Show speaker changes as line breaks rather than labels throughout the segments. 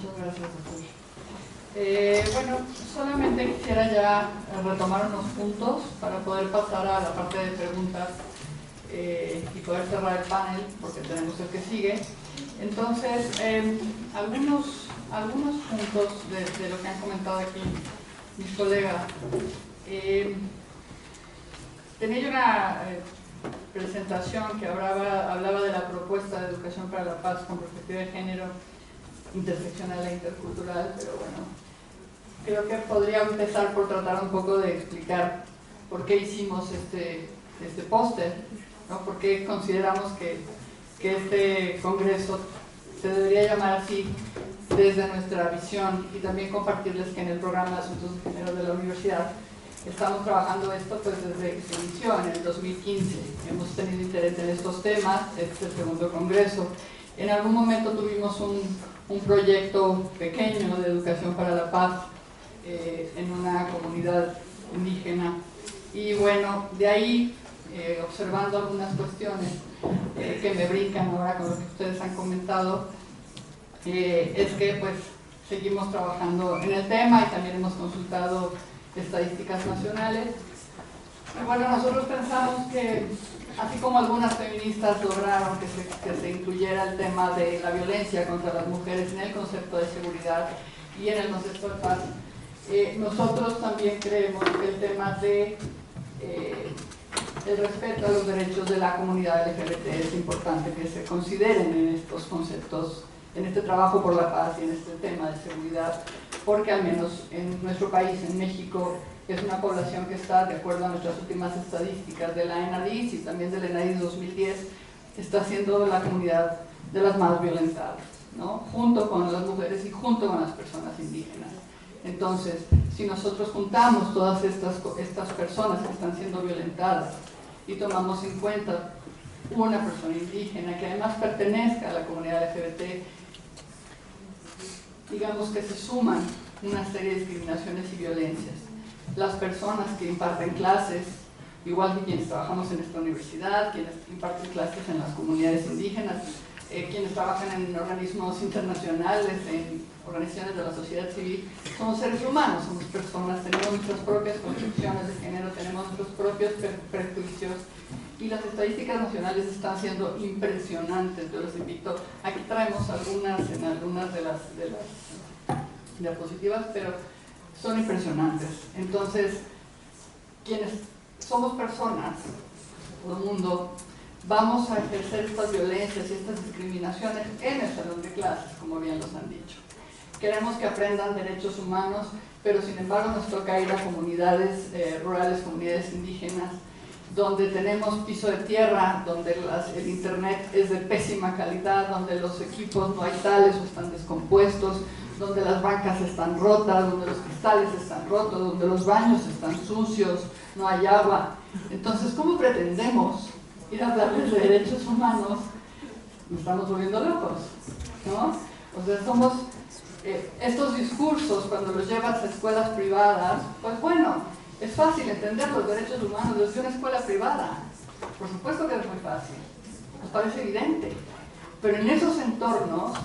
Muchas gracias, doctor. Bueno, solamente quisiera ya retomar unos puntos para poder pasar a la parte de preguntas y poder cerrar el panel, porque tenemos el que sigue. Entonces, algunos puntos de lo que han comentado aquí mis colegas. Tenía yo una presentación que hablaba de la propuesta de educación para la paz con perspectiva de género interseccional e intercultural, pero bueno, creo que podría empezar por tratar un poco de explicar por qué hicimos este póster, ¿no? Por qué consideramos que este congreso se debería llamar así desde nuestra visión, y también compartirles que en el programa de Asuntos de Género de la Universidad estamos trabajando esto pues desde que se inició en el 2015. Hemos tenido interés en estos temas, este es el segundo congreso. En algún momento tuvimos un proyecto pequeño de educación para la paz en una comunidad indígena, y bueno, de ahí observando algunas cuestiones que me brincan ahora con lo que ustedes han comentado, es que pues seguimos trabajando en el tema y también hemos consultado estadísticas nacionales. Y bueno, nosotros pensamos que así como algunas feministas lograron que se incluyera el tema de la violencia contra las mujeres en el concepto de seguridad y en el concepto de paz, nosotros también creemos que el tema de el respeto a los derechos de la comunidad LGBT es importante que se consideren en estos conceptos, en este trabajo por la paz y en este tema de seguridad, porque al menos en nuestro país, en México, es una población que está, de acuerdo a nuestras últimas estadísticas de la ENADIS y también del ENADIS 2010, está siendo la comunidad de las más violentadas, ¿no? Junto con las mujeres y junto con las personas indígenas. Entonces, si nosotros juntamos todas estas personas que están siendo violentadas y tomamos en cuenta una persona indígena que además pertenezca a la comunidad LGBT, digamos que se suman una serie de discriminaciones y violencias. Las personas que imparten clases, igual que quienes trabajamos en esta universidad, quienes imparten clases en las comunidades indígenas, quienes trabajan en organismos internacionales, en organizaciones de la sociedad civil, somos seres humanos, somos personas, tenemos nuestras propias concepciones de género, tenemos nuestros propios prejuicios, y las estadísticas nacionales están siendo impresionantes. Yo los invito, aquí traemos algunas de las diapositivas, pero son impresionantes. Entonces, quienes somos personas, todo el mundo, vamos a ejercer estas violencias y estas discriminaciones en el salón de clases, como bien los han dicho. Queremos que aprendan derechos humanos, pero sin embargo nos toca ir a comunidades rurales, comunidades indígenas, donde tenemos piso de tierra, donde el internet es de pésima calidad, donde los equipos no hay tales o están descompuestos, donde las bancas están rotas, donde los cristales están rotos, donde los baños están sucios, no hay agua. Entonces, ¿cómo pretendemos ir a hablarles de derechos humanos? Nos estamos volviendo locos, ¿no? O sea, somos estos discursos, cuando los llevas a escuelas privadas, pues bueno, es fácil entender los derechos humanos desde una escuela privada. Por supuesto que es muy fácil, nos parece evidente. Pero en esos entornos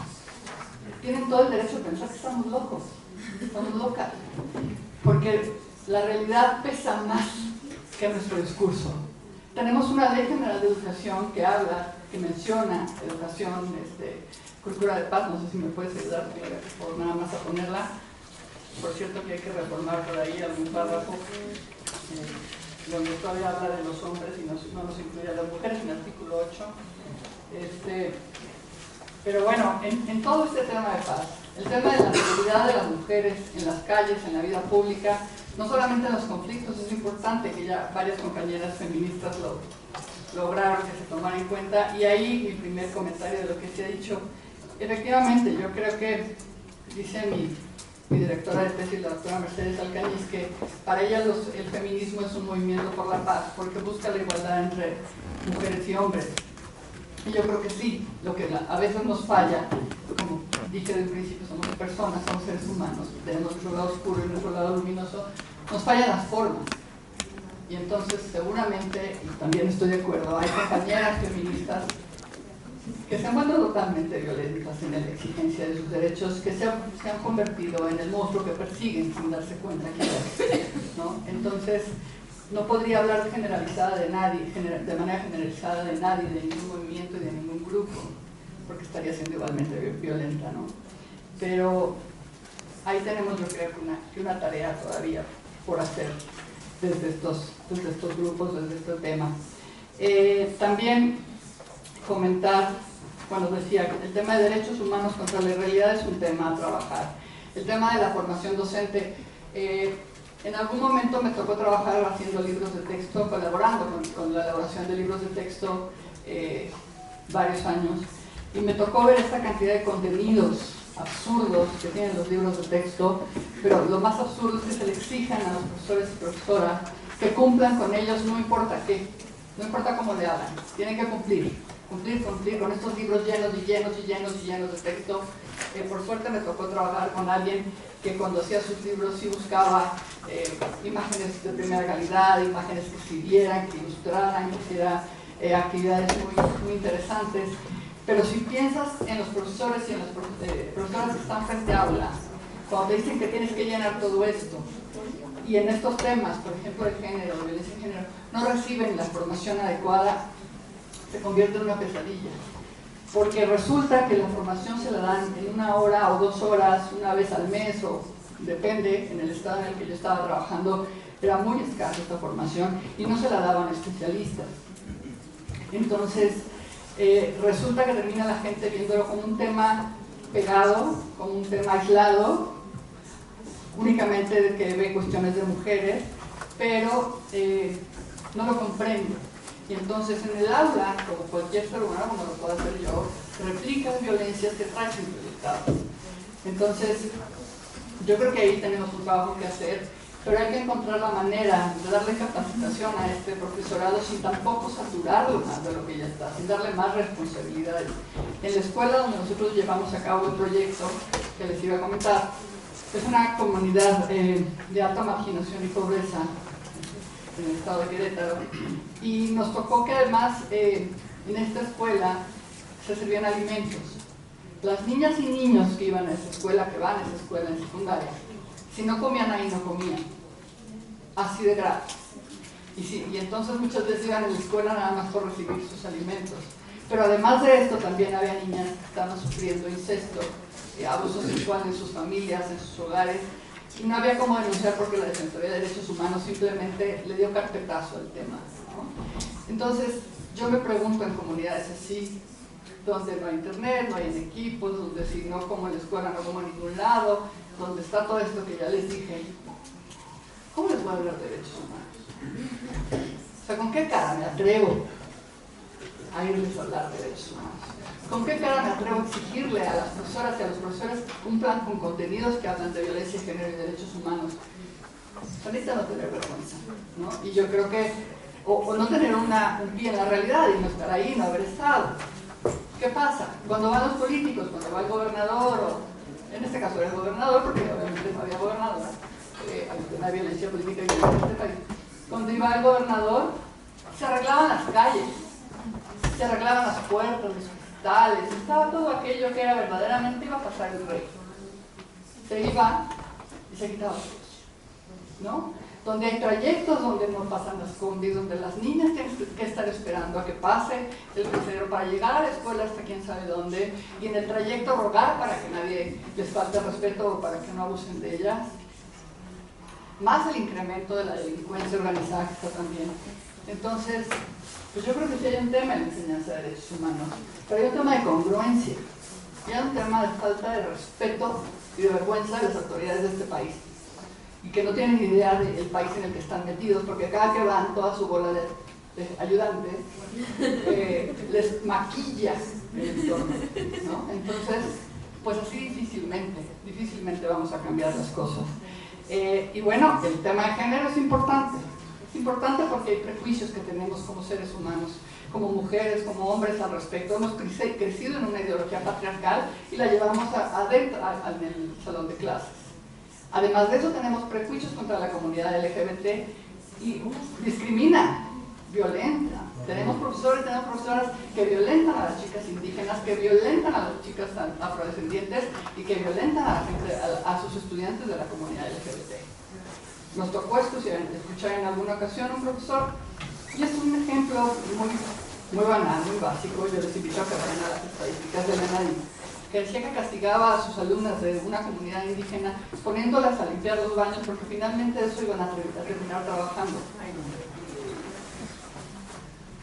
tienen todo el derecho a pensar que estamos locos, estamos locas. Porque la realidad pesa más que nuestro discurso. Tenemos una ley general de educación que habla, que menciona educación, cultura de paz. No sé si me puedes ayudar por nada más a ponerla. Por cierto que hay que reformar por ahí algún párrafo donde todavía habla de los hombres y no nos incluye a las mujeres en el artículo 8. Pero bueno, en todo este tema de paz, el tema de la seguridad de las mujeres en las calles, en la vida pública, no solamente en los conflictos, es importante que ya varias compañeras feministas lograron que se tomara en cuenta. Y ahí mi primer comentario de lo que se ha dicho, efectivamente, yo creo que, dice mi directora de tesis, la doctora Mercedes Alcañiz, que para ella el feminismo es un movimiento por la paz, porque busca la igualdad entre mujeres y hombres. Y yo creo que sí, lo que a veces nos falla, como dije desde el principio, somos personas, somos seres humanos, tenemos nuestro lado oscuro y nuestro lado luminoso, nos fallan las formas. Y entonces seguramente, y también estoy de acuerdo, hay compañeras feministas que se han vuelto totalmente violentas en la exigencia de sus derechos, que se han convertido en el monstruo que persiguen sin darse cuenta que ¿no? Entonces, no podría hablar de generalizada de nadie, de manera generalizada de nadie, de ningún movimiento y de ningún grupo, porque estaría siendo igualmente violenta, ¿no? Pero ahí tenemos, yo creo, que una tarea todavía por hacer desde estos grupos, desde este tema. También comentar, cuando decía que el tema de derechos humanos contra la irrealidad es un tema a trabajar. El tema de la formación docente, en algún momento me tocó trabajar haciendo libros de texto, colaborando con la elaboración de libros de texto varios años, y me tocó ver esta cantidad de contenidos absurdos que tienen los libros de texto, pero lo más absurdo es que se le exijan a los profesores y profesoras que cumplan con ellos, no importa qué, no importa cómo le hagan, tienen que cumplir con estos libros llenos y llenos y llenos y llenos de texto. Por suerte me tocó trabajar con alguien que cuando hacía sus libros sí buscaba imágenes de primera calidad, imágenes que sirvieran, que ilustraran, que hiciera actividades muy interesantes. Pero si piensas en los profesores y en las profesoras que están frente a aula, cuando te dicen que tienes que llenar todo esto, y en estos temas, por ejemplo, de género, de violencia de género, no reciben la formación adecuada, se convierte en una pesadilla. Porque resulta que la formación se la dan en 1 hora o 2 horas, una vez al mes, o depende, en el estado en el que yo estaba trabajando, era muy escasa esta formación y no se la daban especialistas. Entonces, resulta que termina la gente viéndolo como un tema pegado, como un tema aislado, únicamente de que ve cuestiones de mujeres, pero no lo comprende. Y entonces en el aula, como cualquier ser humano, como lo puedo hacer yo, replica violencias que trae introyectadas. Entonces, yo creo que ahí tenemos un trabajo que hacer, pero hay que encontrar la manera de darle capacitación a este profesorado sin tampoco saturarlo más de lo que ya está, sin darle más responsabilidades. En la escuela donde nosotros llevamos a cabo el proyecto que les iba a comentar, es una comunidad de alta marginación y pobreza en el estado de Querétaro, y nos tocó que además en esta escuela se servían alimentos. Las niñas y niños que iban a esa escuela, que van a esa escuela en secundaria, si no comían ahí, no comían. Así de gratis. Y entonces muchas veces iban a la escuela nada más por recibir sus alimentos. Pero además de esto, también había niñas que estaban sufriendo incesto, abuso sexual en sus familias, en sus hogares, y no había cómo denunciar porque la Defensoría de Derechos Humanos simplemente le dio carpetazo al tema, ¿no? Entonces, yo me pregunto en comunidades así, donde no hay internet, no hay equipos, donde si no como en la escuela no como en ningún lado, donde está todo esto que ya les dije, ¿cómo les voy a hablar de derechos humanos? O sea, ¿con qué cara me atrevo a irles a hablar de derechos humanos? ¿Con qué cara me atrevo a exigirle a las profesoras y a los profesores que cumplan con contenidos que hablan de violencia de género y derechos humanos? Ahorita no tener vergüenza, ¿no? Y yo creo que, o no tener un pie en la realidad y no estar ahí, no haber estado. ¿Qué pasa? Cuando van los políticos, cuando va el gobernador, o en este caso era el gobernador, porque obviamente no había gobernador, no hay violencia política en este país. Cuando iba el gobernador, se arreglaban las calles, se arreglaban las puertas, los hospitales, estaba todo aquello que era verdaderamente iba a pasar el rey. Se iba y se quitaba todo, ¿no? Donde hay trayectos donde no pasan las combis, donde las niñas tienen que estar esperando a que pase el crucero para llegar a la escuela hasta quién sabe dónde, y en el trayecto rogar para que nadie les falte respeto o para que no abusen de ellas. Más el incremento de la delincuencia organizada que está también. Entonces, pues yo creo que sí hay un tema en la enseñanza de derechos humanos, pero hay un tema de congruencia, y hay un tema de falta de respeto y de vergüenza de las autoridades de este país, y que no tienen idea del país en el que están metidos, porque cada que van toda su bola de ayudantes les maquilla el entorno, ¿no? Entonces, pues así difícilmente vamos a cambiar las cosas. Y bueno, el tema de género es importante porque hay prejuicios que tenemos como seres humanos, como mujeres, como hombres al respecto. Hemos crecido en una ideología patriarcal y la llevamos adentro, en el salón de clases. Además de eso, tenemos prejuicios contra la comunidad LGBT y discrimina, violenta, Tenemos profesores, tenemos profesoras que violentan a las chicas indígenas, que violentan a las chicas afrodescendientes y que violentan a, a sus estudiantes de la comunidad LGBT. Nos tocó escuchar en alguna ocasión a un profesor, y es un ejemplo muy banal, muy básico. Yo les invito a que vayan a las estadísticas de Lenadi, que decía que castigaba a sus alumnas de una comunidad indígena poniéndolas a limpiar los baños porque finalmente eso iban a terminar trabajando.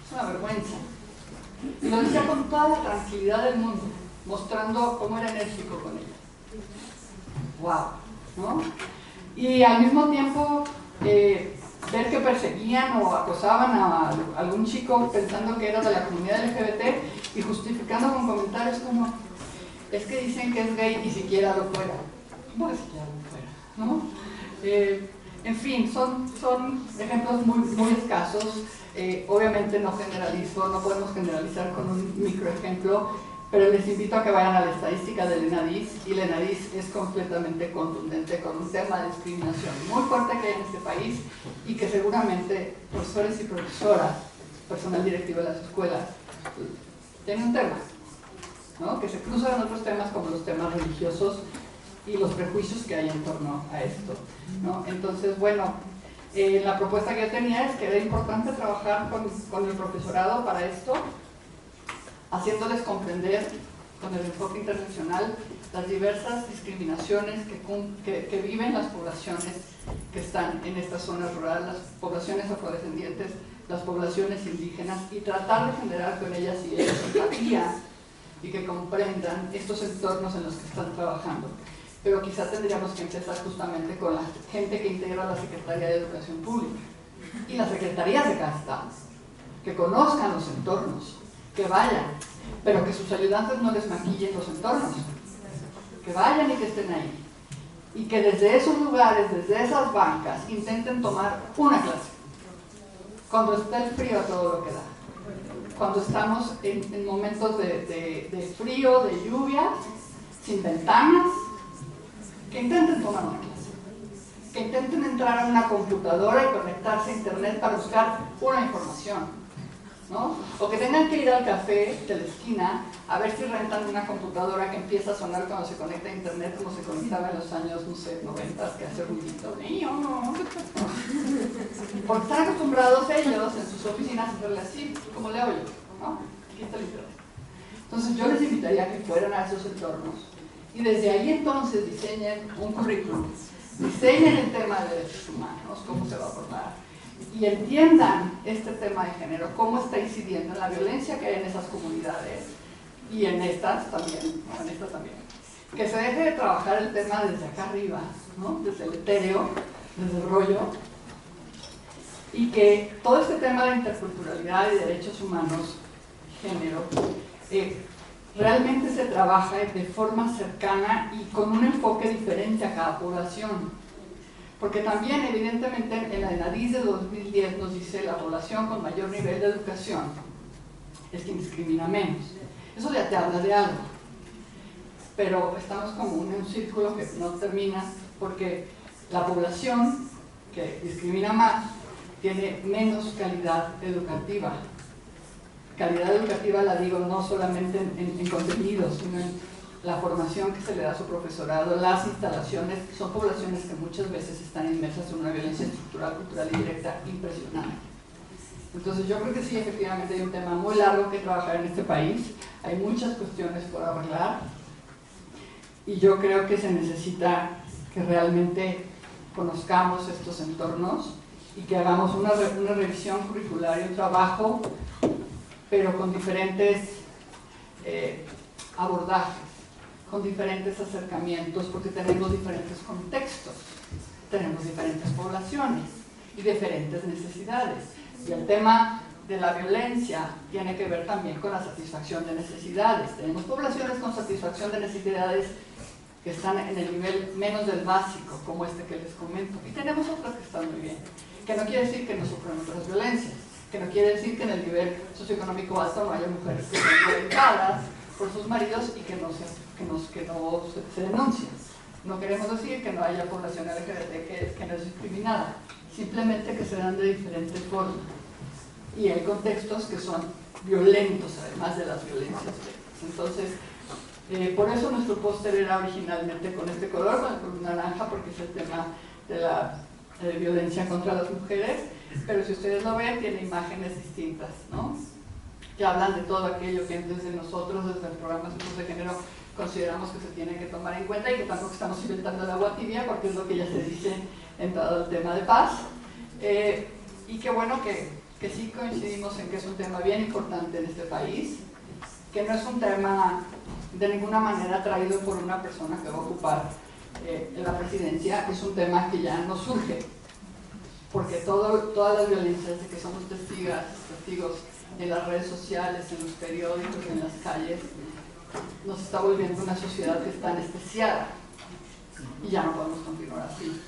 Es una vergüenza. Y lo decía con toda la tranquilidad del mundo, mostrando cómo era enérgico con ella. ¡Wow! ¿No? Y al mismo tiempo, ver que perseguían o acosaban a algún chico pensando que era de la comunidad LGBT y justificando con comentarios como: es que dicen que es gay y siquiera lo fuera. ¿Cómo que siquiera lo fuera? ¿No? En fin, son ejemplos muy escasos. Obviamente no generalizo, no podemos generalizar con un microejemplo, pero les invito a que vayan a la estadística del ENADIS, y el ENADIS es completamente contundente con un tema de discriminación muy fuerte que hay en este país y que seguramente profesores y profesoras, personal directivo de las escuelas, tienen un tema, ¿no? Que se cruzan en otros temas como los temas religiosos y los prejuicios que hay en torno a esto, ¿no? Entonces, bueno, la propuesta que yo tenía es que era importante trabajar con el profesorado para esto, haciéndoles comprender con el enfoque interseccional las diversas discriminaciones que viven las poblaciones que están en estas zonas rurales, las poblaciones afrodescendientes, las poblaciones indígenas, y tratar de generar con ellas y ellos empatía y que comprendan estos entornos en los que están trabajando. Pero quizá tendríamos que empezar justamente con la gente que integra la Secretaría de Educación Pública y las secretarías de cada estado, que conozcan los entornos, que vayan, pero que sus ayudantes no les maquillen los entornos, que vayan y que estén ahí, y que desde esos lugares, desde esas bancas, intenten tomar una clase, cuando está el frío a todo lo que da, cuando estamos en momentos de frío, de lluvia, sin ventanas, que intenten tomar una clase, que intenten entrar a una computadora y conectarse a internet para buscar una información, ¿no? O que tengan que ir al café de la esquina a ver si rentan una computadora que empieza a sonar cuando se conecta a internet, como se conectaba en los años, no sé, 90, que hace ruidito. Porque están acostumbrados ellos en sus oficinas a hacerle así, como le oyo, ¿no? Aquí está el internet. Entonces yo les invitaría a que fueran a esos entornos y desde ahí entonces diseñen un currículum, diseñen el tema de derechos humanos, cómo se va a abordar, y entiendan este tema de género, cómo está incidiendo en la violencia que hay en esas comunidades y en estas también, ¿no? En estas también. Que se deje de trabajar el tema desde acá arriba, ¿no? Desde el etéreo, desde el rollo, y que todo este tema de interculturalidad y derechos humanos, género, realmente se trabaja de forma cercana y con un enfoque diferente a cada población. Porque también, evidentemente, en la ENADIS de 2010 nos dice la población con mayor nivel de educación es quien discrimina menos. Eso ya te habla de algo. Pero estamos como en un círculo que no termina, porque la población que discrimina más tiene menos calidad educativa. Calidad educativa la digo no solamente en contenidos, sino en la formación que se le da a su profesorado, las instalaciones. Son poblaciones que muchas veces están inmersas en una violencia estructural, cultural y directa impresionante. Entonces yo creo que sí, efectivamente hay un tema muy largo que trabajar en este país, hay muchas cuestiones por arreglar, y yo creo que se necesita que realmente conozcamos estos entornos y que hagamos una revisión curricular y un trabajo, pero con diferentes abordajes, con diferentes acercamientos, porque tenemos diferentes contextos, tenemos diferentes poblaciones y diferentes necesidades. Y el tema de la violencia tiene que ver también con la satisfacción de necesidades. Tenemos poblaciones con satisfacción de necesidades que están en el nivel menos del básico, como este que les comento, y tenemos otras que están muy bien, que no quiere decir que no sufran otras violencias, que no quiere decir que en el nivel socioeconómico alto no haya mujeres que estén violentadas por sus maridos y que no se denuncien. No queremos decir que no haya población LGBT que no es discriminada, simplemente que se dan de diferente forma. y hay contextos que son violentos, además de las violencias. Entonces, por eso nuestro póster era originalmente con este color, con el color naranja, porque es el tema de la violencia contra las mujeres, pero si ustedes lo ven, tiene imágenes distintas, ¿no? Que hablan de todo aquello que desde nosotros, desde el programa de género, consideramos que se tiene que tomar en cuenta y que tampoco estamos inventando el agua tibia, porque es lo que ya se dice en todo el tema de paz. Y qué bueno que sí coincidimos en que es un tema bien importante en este país, que no es un tema de ninguna manera traído por una persona que va a ocupar la presidencia, es un tema que ya no surge, porque todas las violencias de que somos testigos en las redes sociales, en los periódicos, en las calles, nos está volviendo una sociedad que está anestesiada y ya no podemos continuar así.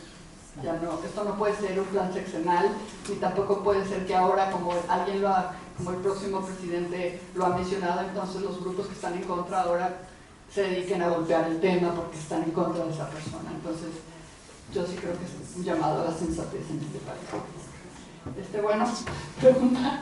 Ya no, esto no puede ser un plan sexenal, ni tampoco puede ser que ahora, como el próximo presidente lo ha mencionado, entonces los grupos que están en contra ahora se dediquen a golpear el tema porque están en contra de esa persona. Entonces, yo sí creo que es un llamado a la sensatez en este país. Bueno, pregunta.